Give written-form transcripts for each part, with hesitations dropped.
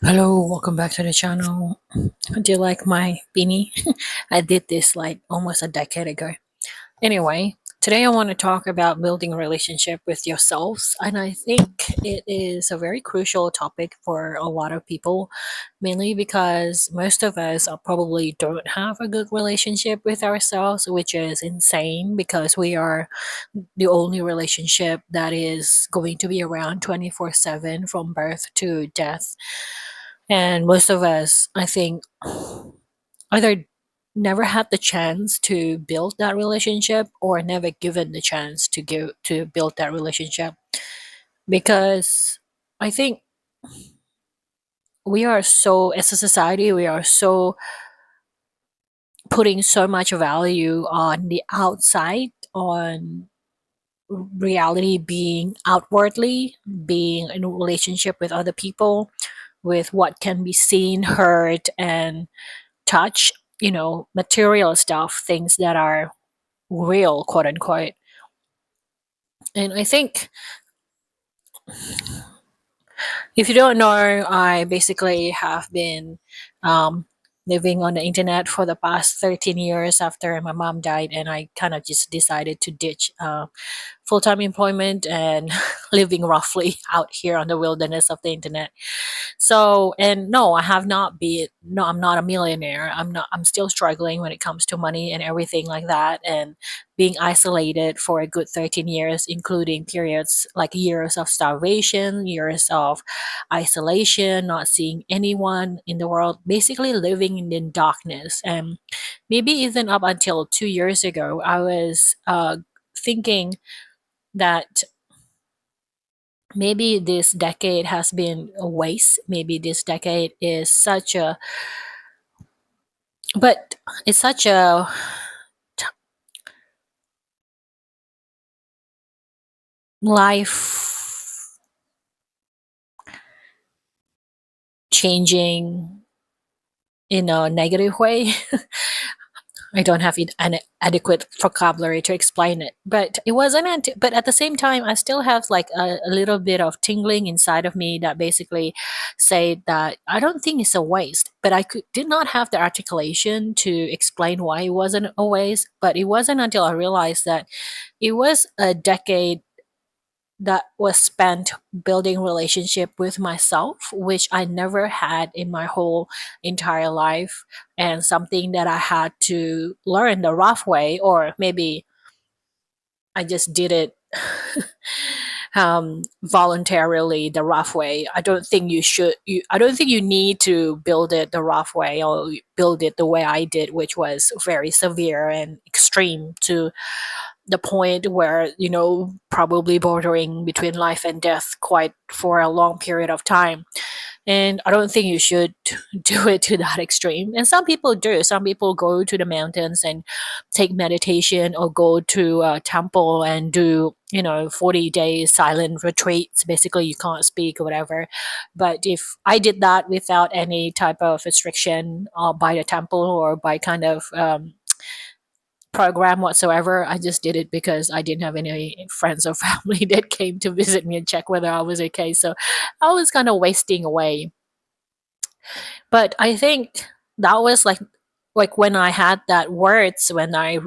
Hello, welcome back to the channel. Do you like my beanie? I did this like almost a decade ago. Anyway, today I want to talk about building a relationship with yourselves, and I think it is a very crucial topic for a lot of people, mainly because most of us are probably don't have a good relationship with ourselves, which is insane because we are the only relationship that is going to be around 24/7 from birth to death. And most of us, I think, either never had the chance to build that relationship or never given the chance to build that relationship, because I think we are so, as a society, we are so putting so much value on the outside, on reality being outwardly, being in a relationship with other people, with what can be seen, heard, and touch, material stuff, things that are real, quote unquote. And I think, if you don't know, I basically have been um, living on the internet for the past 13 years after my mom died, and I kind of just decided to ditch full time employment and living roughly out here on the wilderness of the internet. So, and no, I have not been, no, I'm not a millionaire. I'm still struggling when it comes to money and everything like that. And being isolated for a good 13 years, including periods like years of starvation, years of isolation, not seeing anyone in the world, basically living in the darkness. And maybe even up until 2 years ago, I was thinking that maybe this decade has been a waste. Maybe this decade is such a, but it's such a life changing in a negative way. I don't have an adequate vocabulary to explain it, but it wasn't. But at the same time, I still have like a little bit of tingling inside of me that basically say that I don't think it's a waste. But did not have the articulation to explain why it wasn't a waste. But it wasn't until I realized that it was a decade that was spent building relationship with myself, which I never had in my whole entire life, and something that I had to learn the rough way, or maybe I just did it voluntarily the rough way. I don't think you should. I don't think you need to build it the rough way or build it the way I did, which was very severe and extreme to the point where, probably bordering between life and death quite for a long period of time. And I don't think you should do it to that extreme. And some people do. Some people go to the mountains and take meditation, or go to a temple and do, 40 days silent retreats. Basically, you can't speak or whatever. But if I did that without any type of restriction by the temple or by kind of program whatsoever. I just did it because I didn't have any friends or family that came to visit me and check whether I was okay. So I was kind of wasting away. But I think that was like when I had that words, when I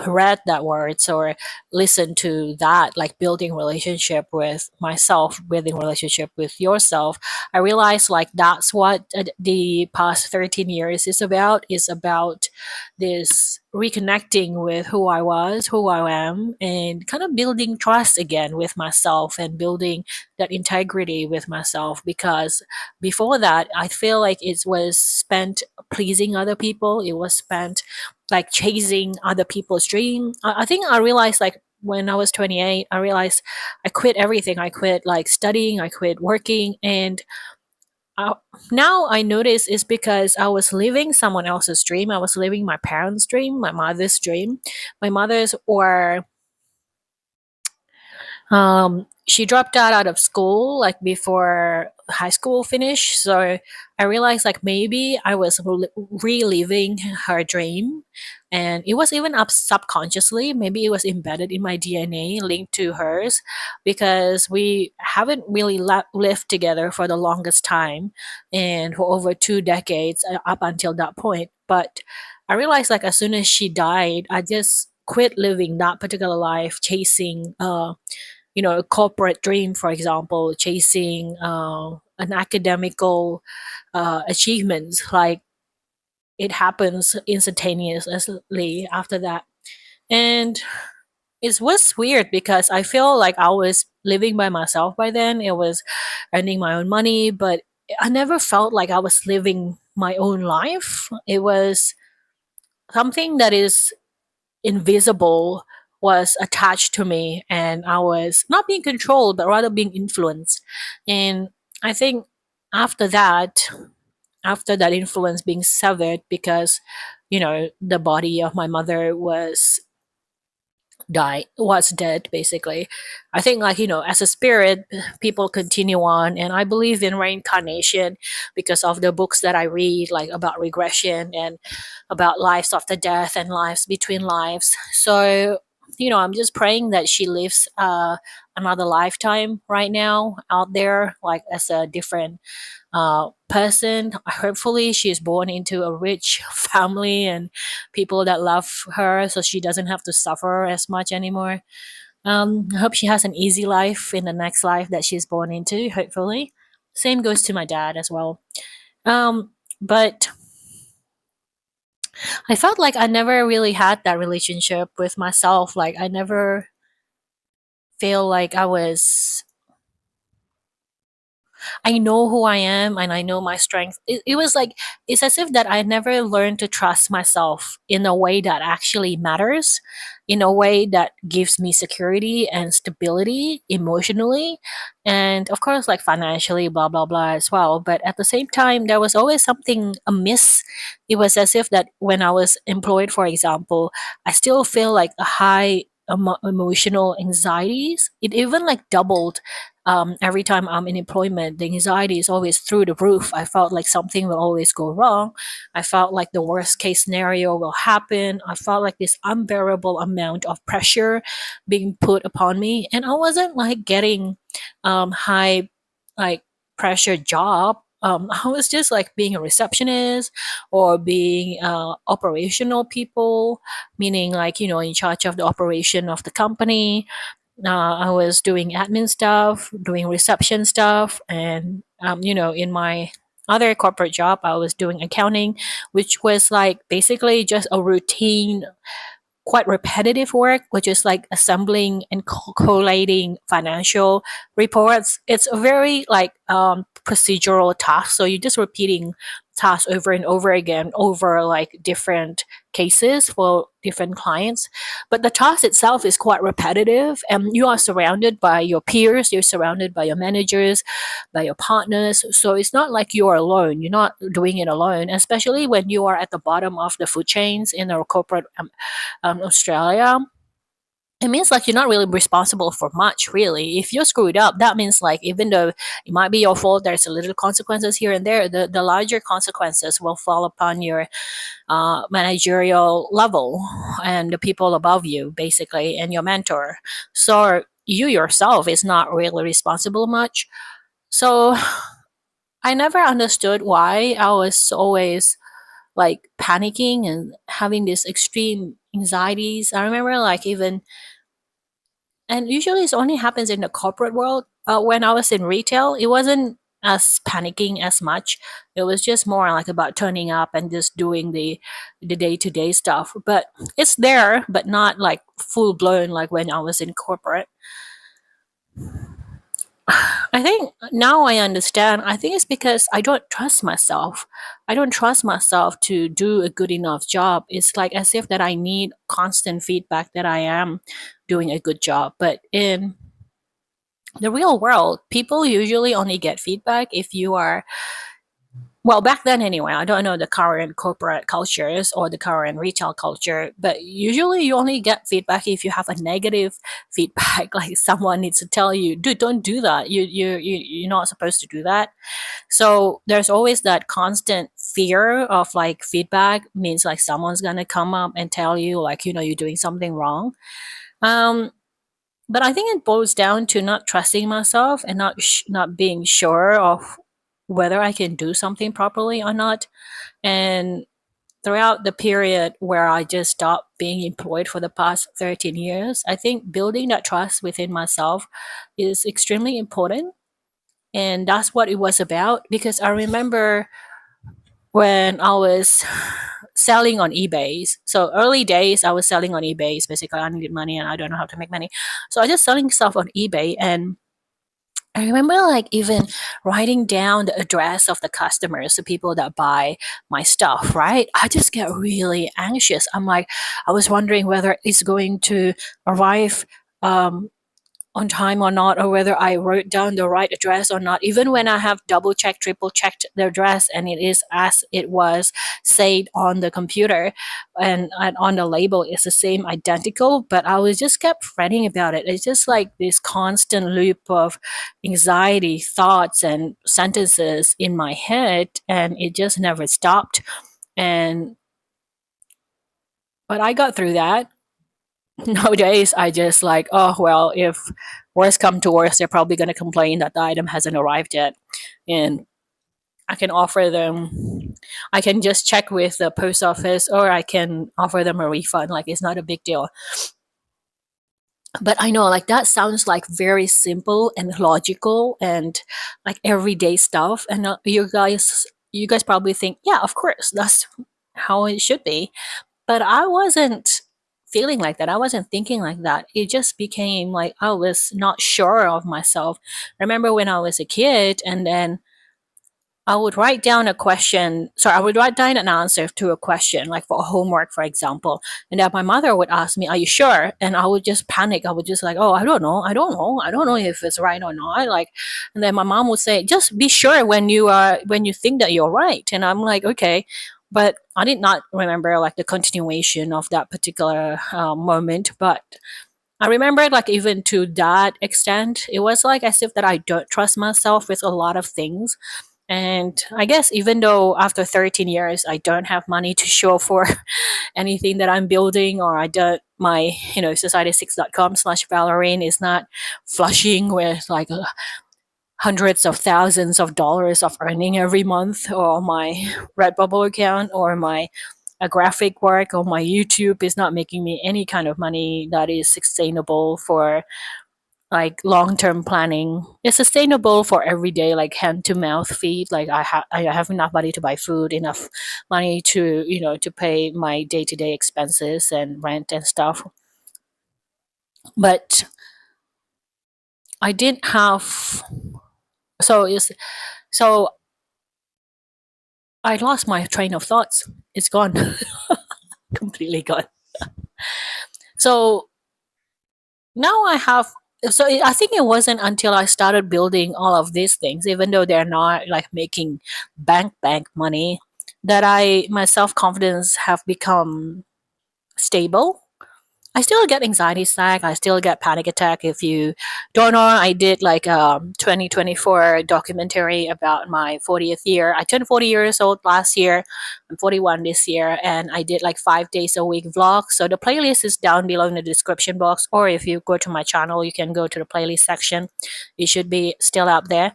read that words or listened to that, like building relationship with myself, building relationship with yourself, I realized like that's what the past 13 years is about this reconnecting with who I was, who I am, and kind of building trust again with myself and building that integrity with myself. Because before that, I feel like it was spent pleasing other people. It was spent like chasing other people's dream. I think I realized like when I was 28, I realized I quit everything. I quit like studying, I quit working, and uh, now I notice it's because I was living someone else's dream. I was living my parents' dream, my mother's dream. My mother's, or she dropped out of school like before high school finish. So I realized like maybe I was reliving her dream, and it was even up subconsciously. Maybe it was embedded in my DNA, linked to hers, because we haven't really lived together for the longest time, and for over 2 decades up until that point. But I realized like as soon as she died, I just quit living that particular life, chasing a corporate dream, for example, chasing an academical achievements. Like it happens instantaneously after that. And it was weird because I feel like I was living by myself by then. It was earning my own money, but I never felt like I was living my own life. It was something that is invisible was attached to me, and I was not being controlled but rather being influenced. And I think after that, after that influence being severed, because the body of my mother was dead basically. I think like as a spirit, people continue on, and I believe in reincarnation because of the books that I read, like about regression and about lives after death and lives between lives. So I'm just praying that she lives another lifetime right now out there, like as a different person. Hopefully, she's born into a rich family and people that love her, so she doesn't have to suffer as much anymore. I hope she has an easy life in the next life that she's born into. Hopefully, same goes to my dad as well. But I felt like I never really had that relationship with myself. Like I never feel like I know who I am and I know my strength. It was like it's as if that I never learned to trust myself in a way that actually matters, in a way that gives me security and stability emotionally, and of course like financially, blah blah blah as well. But at the same time, there was always something amiss. It was as if that when I was employed, for example, I still feel like a high emotional anxieties. It even like doubled every time I'm in employment. The anxiety is always through the roof. I felt like something will always go wrong. I felt like the worst case scenario will happen. I felt like this unbearable amount of pressure being put upon me, and I wasn't like getting high like pressure job. I was just like being a receptionist or being operational people, meaning like in charge of the operation of the company. I was doing admin stuff, doing reception stuff, and in my other corporate job, I was doing accounting, which was like basically just a routine, quite repetitive work, which is like assembling and collating financial reports. It's a very like procedural task. So you're just repeating tasks over and over again over like different cases for different clients. But the task itself is quite repetitive, and you are surrounded by your peers, you're surrounded by your managers, by your partners. So it's not like you're alone. You're not doing it alone, especially when you are at the bottom of the food chains in a corporate Australia. It means like you're not really responsible for much, really. If you're screwed up, that means like even though it might be your fault, there's a little consequences here and there. The larger consequences will fall upon your managerial level and the people above you, basically, and your mentor. So you yourself is not really responsible much. So I never understood why I was always like panicking and having these extreme anxieties. I remember like even, and usually it only happens in the corporate world. When I was in retail, it wasn't as panicking as much. It was just more like about turning up and just doing the day to day stuff. But it's there, but not like full blown like when I was in corporate. I think now I understand. I think it's because I don't trust myself. I don't trust myself to do a good enough job. It's like as if that I need constant feedback that I am doing a good job. But in the real world, people usually only get feedback if you are Well, back then anyway, I don't know the current corporate cultures or the current retail culture, but usually you only get feedback if you have a negative feedback, like someone needs to tell you, dude, don't do that. You're not supposed to do that. So there's always that constant fear of like feedback means like someone's gonna come up and tell you like, you're doing something wrong. Um, but I think it boils down to not trusting myself and not being sure of whether I can do something properly or not. And throughout the period where I just stopped being employed for the past 13 years, I think building that trust within myself is extremely important. And that's what it was about, because I remember when I was selling on eBay. So early days, I was selling on eBay. Basically, I needed money and I don't know how to make money. So I just selling stuff on eBay, and I remember like even writing down the address of the customers, the people that buy my stuff, right? I just get really anxious. I'm like, I was wondering whether it's going to arrive um, on time or not, or whether I wrote down the right address or not. Even when I have double checked, triple checked the address and it is as it was said on the computer, and on the label it's the same identical, but I was just kept fretting about it. It's just like this constant loop of anxiety, thoughts, and sentences in my head, and it just never stopped. And but I got through that. Nowadays I just like, oh well, if worst come to worst, they're probably going to complain that the item hasn't arrived yet, and I can offer them, I can just check with the post office, or I can offer them a refund. Like, it's not a big deal. But I know like that sounds like very simple and logical and like everyday stuff, and you guys probably think, yeah, of course, that's how it should be. But I wasn't feeling like that. I wasn't thinking like that. It just became like I was not sure of myself. I remember when I was a kid, and then I would write down a question. So I would write down an answer to a question, like for homework, for example. And then my mother would ask me, "Are you sure?" And I would just panic. I would just like, "Oh, I don't know. I don't know. I don't know if it's right or not." Like, and then my mom would say, "Just be sure when you think that you're right." And I'm like, "Okay." But I did not remember like the continuation of that particular moment. But I remember like even to that extent, it was like as if that I don't trust myself with a lot of things. And I guess even though after 13 years I don't have money to show for anything that I'm building, or I don't, my, society6.com/Valorine is not flushing with like hundreds of thousands of dollars of earning every month, or my Redbubble account, or my graphic work, or my YouTube is not making me any kind of money that is sustainable for like long-term planning. It's sustainable for everyday like hand to mouth feed. Like I have enough money to buy food, enough money to to pay my day-to-day expenses and rent and stuff. But I didn't have, so is so I lost my train of thoughts. It's gone. Completely gone. So now I have, I think it wasn't until I started building all of these things, even though they're not like making bank money, that I my self confidence have become stable. I still get anxiety attack. I still get panic attack. If you don't know, I did like a 2024 documentary about my 40th year. I turned 40 years old last year. I'm 41 this year, and I did like 5 days a week vlog. So the playlist is down below in the description box, or if you go to my channel, you can go to the playlist section. It should be still up there.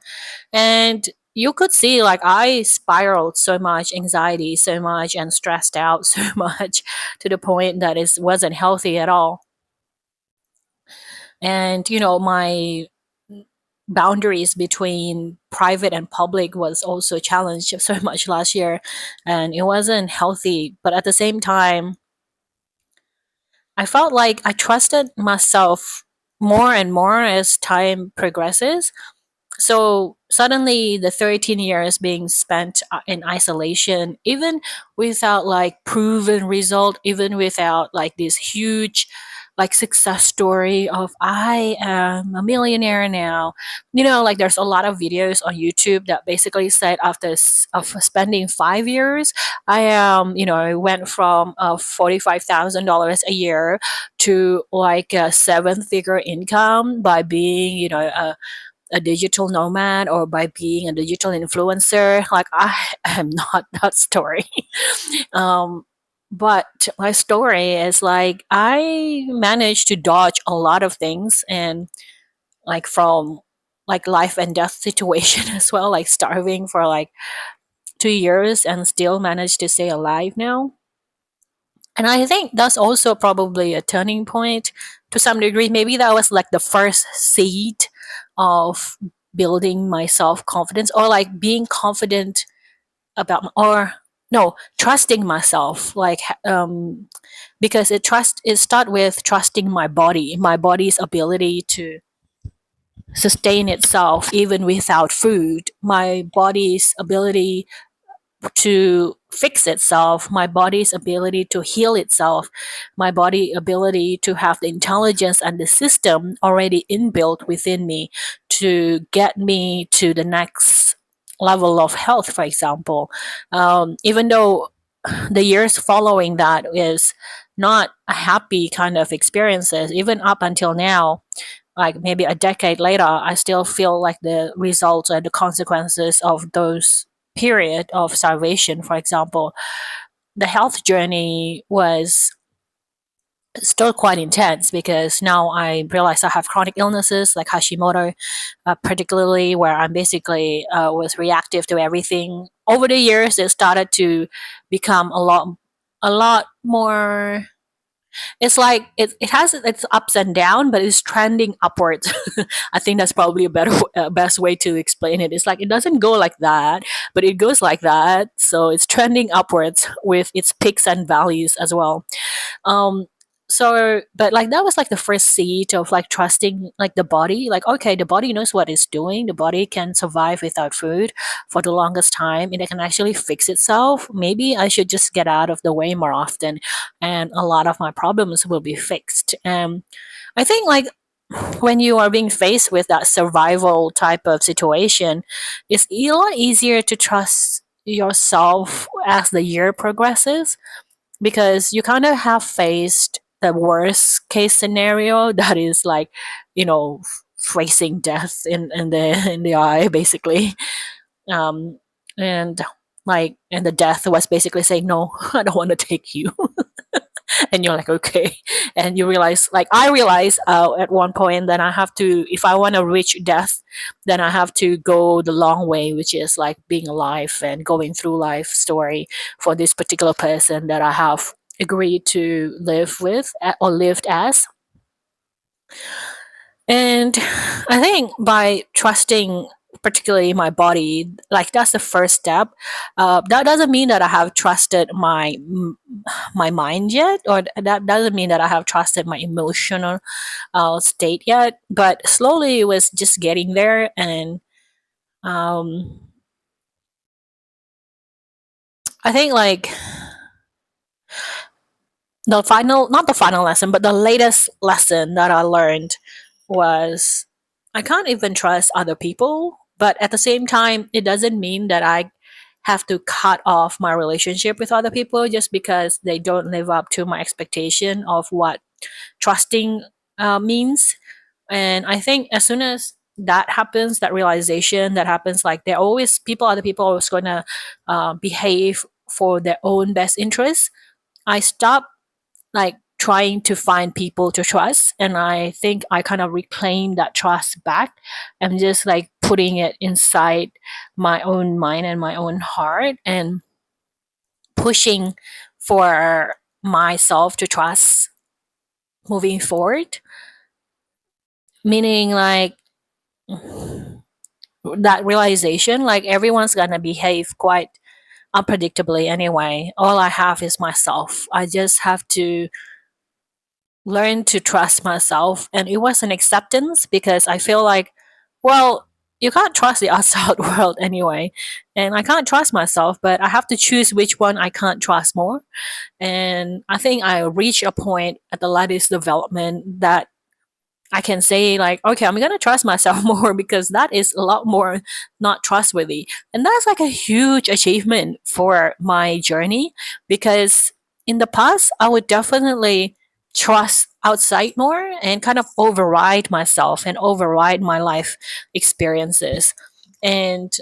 And you could see like I spiraled so much anxiety, so much, and stressed out so much, to the point that it wasn't healthy at all. And my boundaries between private and public was also challenged so much last year, and it wasn't healthy. But at the same time, I felt like I trusted myself more and more as time progresses. So suddenly the 13 years being spent in isolation, even without like proven result, even without like this huge like success story of I am a millionaire now. Like there's a lot of videos on YouTube that basically said after of spending 5 years, I went from $45,000 a year to like a seven-figure income by being, a digital nomad or by being a digital influencer. Like I am not that story. um, but my story is like I managed to dodge a lot of things, and like from like life and death situation as well, like starving for like 2 years and still managed to stay alive now. And I think that's also probably a turning point to some degree. Maybe that was like the first seed of building my self confidence, or like being confident about, or no, trusting myself. Like, because it start with trusting my body's ability to sustain itself even without food, my body's ability to fix itself, my body's ability to heal itself, my body ability to have the intelligence and the system already inbuilt within me to get me to the next level of health, for example. Even though the years following that is not a happy kind of experiences, even up until now, like maybe a decade later, I still feel like the results and the consequences of those period of starvation, for example. The health journey was still quite intense because now I realize I have chronic illnesses like Hashimoto, particularly where I'm basically was reactive to everything. Over the years, it started to become a lot more. It's like it has its ups and downs, but it's trending upwards. I think that's probably a better best way to explain it. It's like it doesn't go like that, but it goes like that. So it's trending upwards with its peaks and valleys as well. um so but like that was like the first seed of like trusting like the body, like okay, the body knows what it's doing, the body can survive without food for the longest time, and it can actually fix itself. Maybe I should just get out of the way more often, and a lot of my problems will be fixed. I think like when you are being faced with that survival type of situation, it's a lot easier to trust yourself as the year progresses, because you kind of have faced the worst case scenario that is like, facing death in the in the eye basically. um and and the death was basically saying no, I don't want to take you. And you're like okay, and you realize, like I realized at one point, then I have to, if I want to reach death, then I have to go the long way, which is like being alive and going through life story for this particular person that I have agreed to live with, or lived as. And I think by trusting, particularly my body, like that's the first step. That doesn't mean that I have trusted my mind yet, or that doesn't mean that I have trusted my emotional state yet. But slowly, it was just getting there, and um, I think like the final, not the final lesson, but the latest lesson that I learned was I can't even trust other people. But at the same time, it doesn't mean that I have to cut off my relationship with other people just because they don't live up to my expectation of what trusting means. And I think as soon as that happens, that realization that happens, like they're always people, other people are always going to behave for their own best interests. I stop like trying to find people to trust, and I think I kind of reclaim that trust back. I'm just like putting it inside my own mind and my own heart, and pushing for myself to trust moving forward, meaning like that realization, like everyone's gonna behave quite unpredictably anyway. All I have is myself. I just have to learn to trust myself. And it was an acceptance because I feel like, well, you can't trust the outside world anyway. And I can't trust myself, but I have to choose which one I can't trust more. And I think I reached a point at the latest development that I can say like, okay, I'm gonna trust myself more because that is a lot more not trustworthy. And that's like a huge achievement for my journey because in the past I would definitely trust outside more and kind of override myself and override my life experiences. And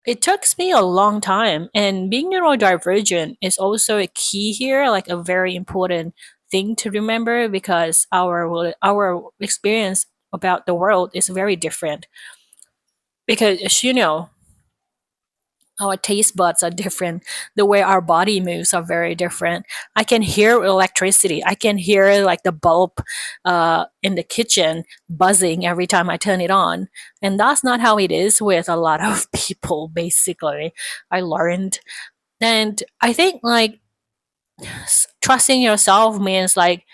it took me a long time, and being neurodivergent is also a key here, like a very important thing to remember because our experience about the world is very different. Because as you know, our taste buds are different. The way our body moves are very different. I can hear electricity. I can hear like the bulb in the kitchen buzzing every time I turn it on. And that's not how it is with a lot of people, basically. I learned. And I think like trusting yourself means like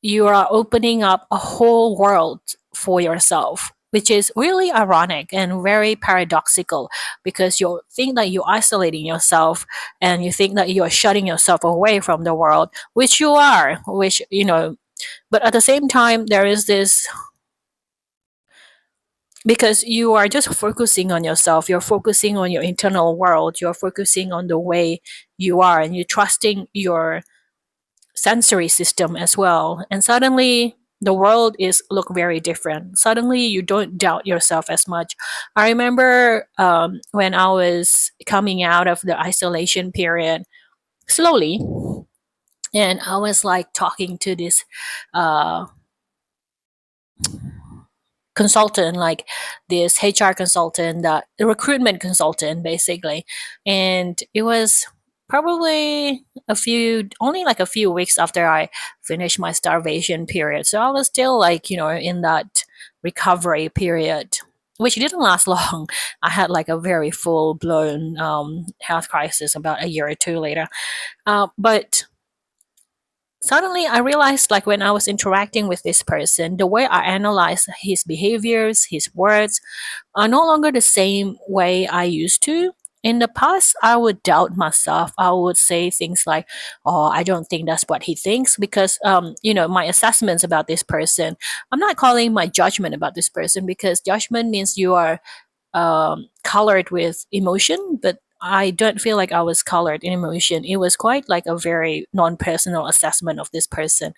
you are opening up a whole world for yourself, which is really ironic and very paradoxical because you think that you're isolating yourself and you think that you're shutting yourself away from the world, which you are, which, you know, but at the same time, there is this because you are just focusing on yourself, you're focusing on your internal world, you're focusing on the way you are, and you're trusting your sensory system as well, and suddenly the world is look very different. Suddenly you don't doubt yourself as much. I remember when I was coming out of the isolation period slowly, and I was like talking to this uh, consultant, like this HR consultant, that the recruitment consultant basically. And it was probably a few only like a few weeks after I finished my starvation period. So I was still like, you know, in that recovery period, which didn't last long. I had like a very full blown health crisis about a year or two later. But suddenly I realized like when I was interacting with this person, the way I analyze his behaviors, his words are no longer the same way I used to. In the past, I would doubt myself. I would say things like, "Oh, I don't think that's what he thinks," because you know, my assessments about this person. I'm not calling my judgment about this person because judgment means you are colored with emotion, but I don't feel like I was colored in emotion. It was quite like a very non-personal assessment of this person.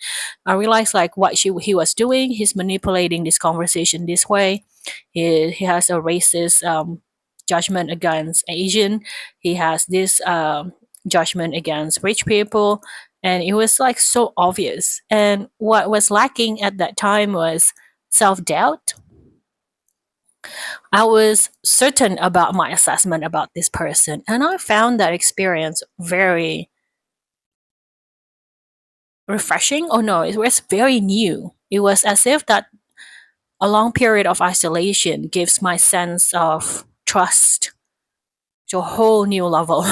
I realized like what he was doing. He's manipulating this conversation this way. He has a racist judgment against Asian. He has this judgment against rich people, and it was like so obvious. And what was lacking at that time was self doubt. I was certain about my assessment about this person, and I found that experience very refreshing. Oh no, it was very new. It was as if that a long period of isolation gives my sense of trust to a whole new level.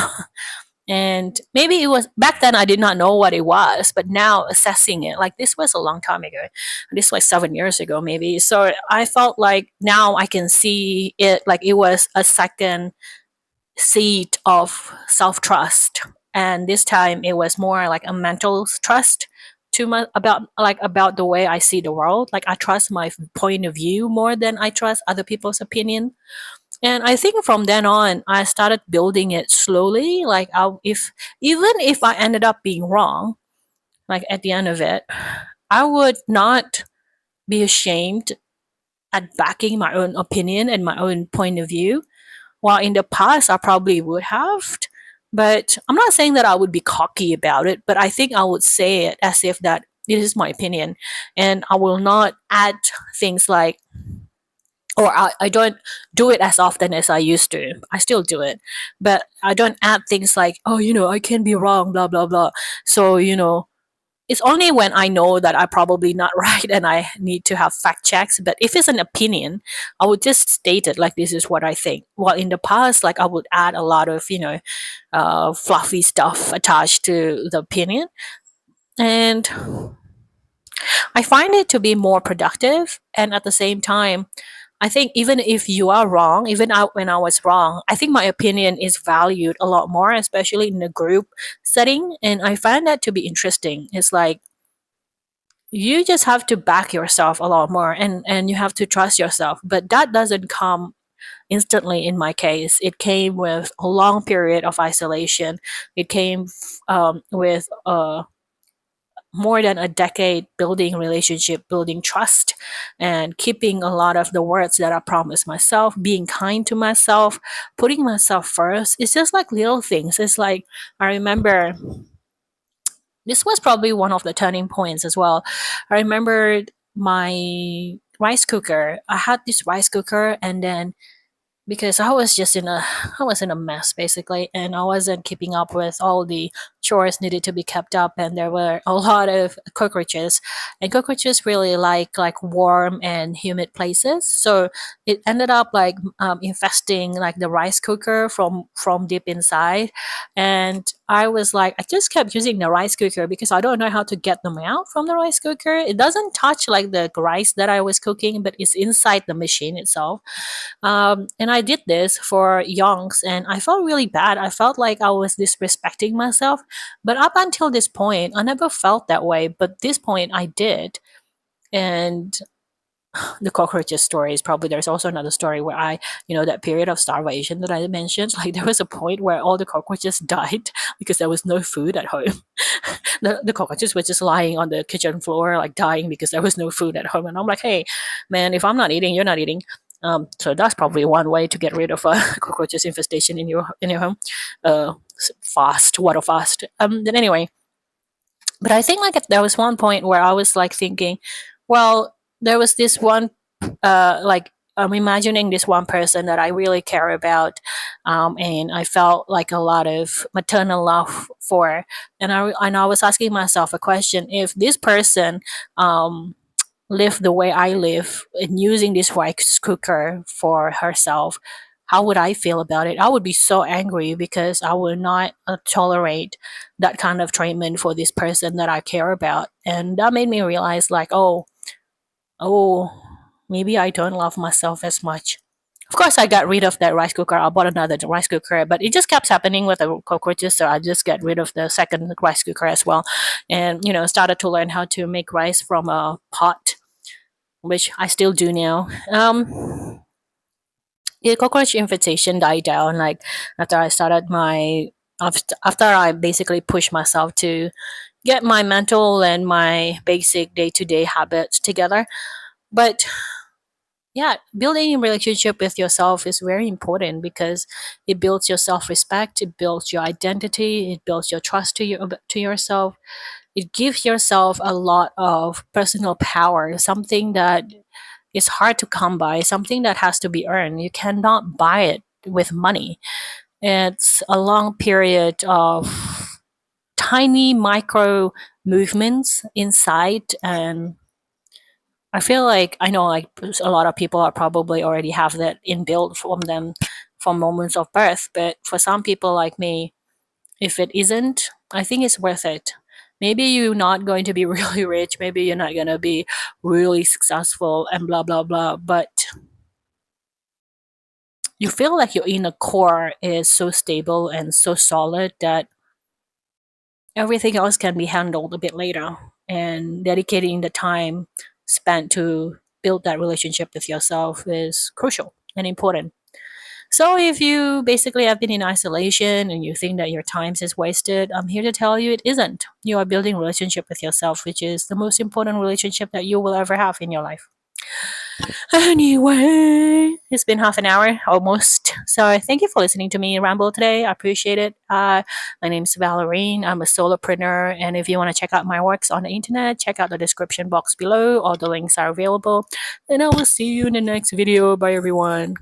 And maybe it was back then I did not know what it was, but now assessing it, like this was a long time ago. This was 7 years ago, maybe. So I felt like now I can see it like it was a second seat of self trust, and this time it was more like a mental trust to my about the way I see the world. Like I trust my point of view more than I trust other people's opinion. And I think from then on I started building it slowly. Like if even if I ended up being wrong, like at the end of it, I would not be ashamed at backing my own opinion and my own point of view. While in the past, I probably would have. But I'm not saying that I would be cocky about it, but I think I would say it as if that it is my opinion. And I will not add things like, or I don't do it as often as I used to. I still do it, but I don't add things like, oh, you know, I can be wrong, blah, blah, blah. So, you know, it's only when I know that I'm probably not right and I need to have fact checks. But if it's an opinion, I would just state it like this is what I think. While in the past, like I would add a lot of, you know, fluffy stuff attached to the opinion. And I find it to be more productive. And at the same time, I think even if you are wrong, even when I was wrong, I think my opinion is valued a lot more, especially in a group setting. And I find that to be interesting. It's like you just have to back yourself a lot more, and you have to trust yourself. But that doesn't come instantly in my case. It came with a long period of isolation. It came with more than a decade building relationship, building trust, and keeping a lot of the words that I promised myself, being kind to myself, putting myself first. It's just like little things. It's like I remember this was probably one of the turning points as well. I remember my rice cooker. I had this rice cooker, and then because I was in a mess basically, and I wasn't keeping up with all the chores needed to be kept up, and there were a lot of cockroaches, and cockroaches really like warm and humid places. So it ended up like infesting like the rice cooker from deep inside, and I was like, I just kept using the rice cooker because I don't know how to get them out from the rice cooker. It doesn't touch like the rice that I was cooking, but it's inside the machine itself. And I did this for yonks, and I felt really bad. I felt like I was disrespecting myself. But up until this point, I never felt that way. But this point, I did. And the cockroaches story is probably there's also another story where that period of starvation that I mentioned, like there was a point where all the cockroaches died because there was no food at home. The cockroaches were just lying on the kitchen floor, like dying because there was no food at home. And I'm like, hey, man, if I'm not eating, you're not eating. So that's probably one way to get rid of cockroaches infestation in your home. Fast, water fast. Then anyway, but I think like there was one point where I was like thinking, well, there was this one, like I'm imagining this one person that I really care about, and I felt like a lot of maternal love for, and I was asking myself a question: if this person, live the way I live and using this rice cooker for herself, how would I feel about it? I would be so angry because I would not tolerate that kind of treatment for this person that I care about. And that made me realize, like, oh, maybe I don't love myself as much. Of course, I got rid of that rice cooker. I bought another rice cooker, but it just kept happening with the cockroaches. So I just got rid of the second rice cooker as well, and started to learn how to make rice from a pot, which I still do now. The cockroach infestation died down like after I started my after I basically pushed myself to get my mental and my basic day to day habits together. But yeah, building a relationship with yourself is very important because it builds your self respect, it builds your identity, it builds your trust to yourself. It gives yourself a lot of personal power, something that is hard to come by, something that has to be earned. You cannot buy it with money. It's a long period of tiny micro movements inside, and I feel like I know like a lot of people are probably already have that inbuilt from them from moments of birth, but for some people like me, if it isn't, I think it's worth it. Maybe you're not going to be really rich, maybe you're not going to be really successful and blah blah blah, but you feel like your inner core is so stable and so solid that everything else can be handled a bit later. And dedicating the time spent to build that relationship with yourself is crucial and important. So if you basically have been in isolation and you think that your time is wasted, I'm here to tell you it isn't. You are building a relationship with yourself, which is the most important relationship that you will ever have in your life. Anyway, it's been half an hour almost. So thank you for listening to me ramble today. I appreciate it. My name is Valerine. I'm a solopreneur. And if you want to check out my works on the internet, check out the description box below. All the links are available. And I will see you in the next video. Bye, everyone.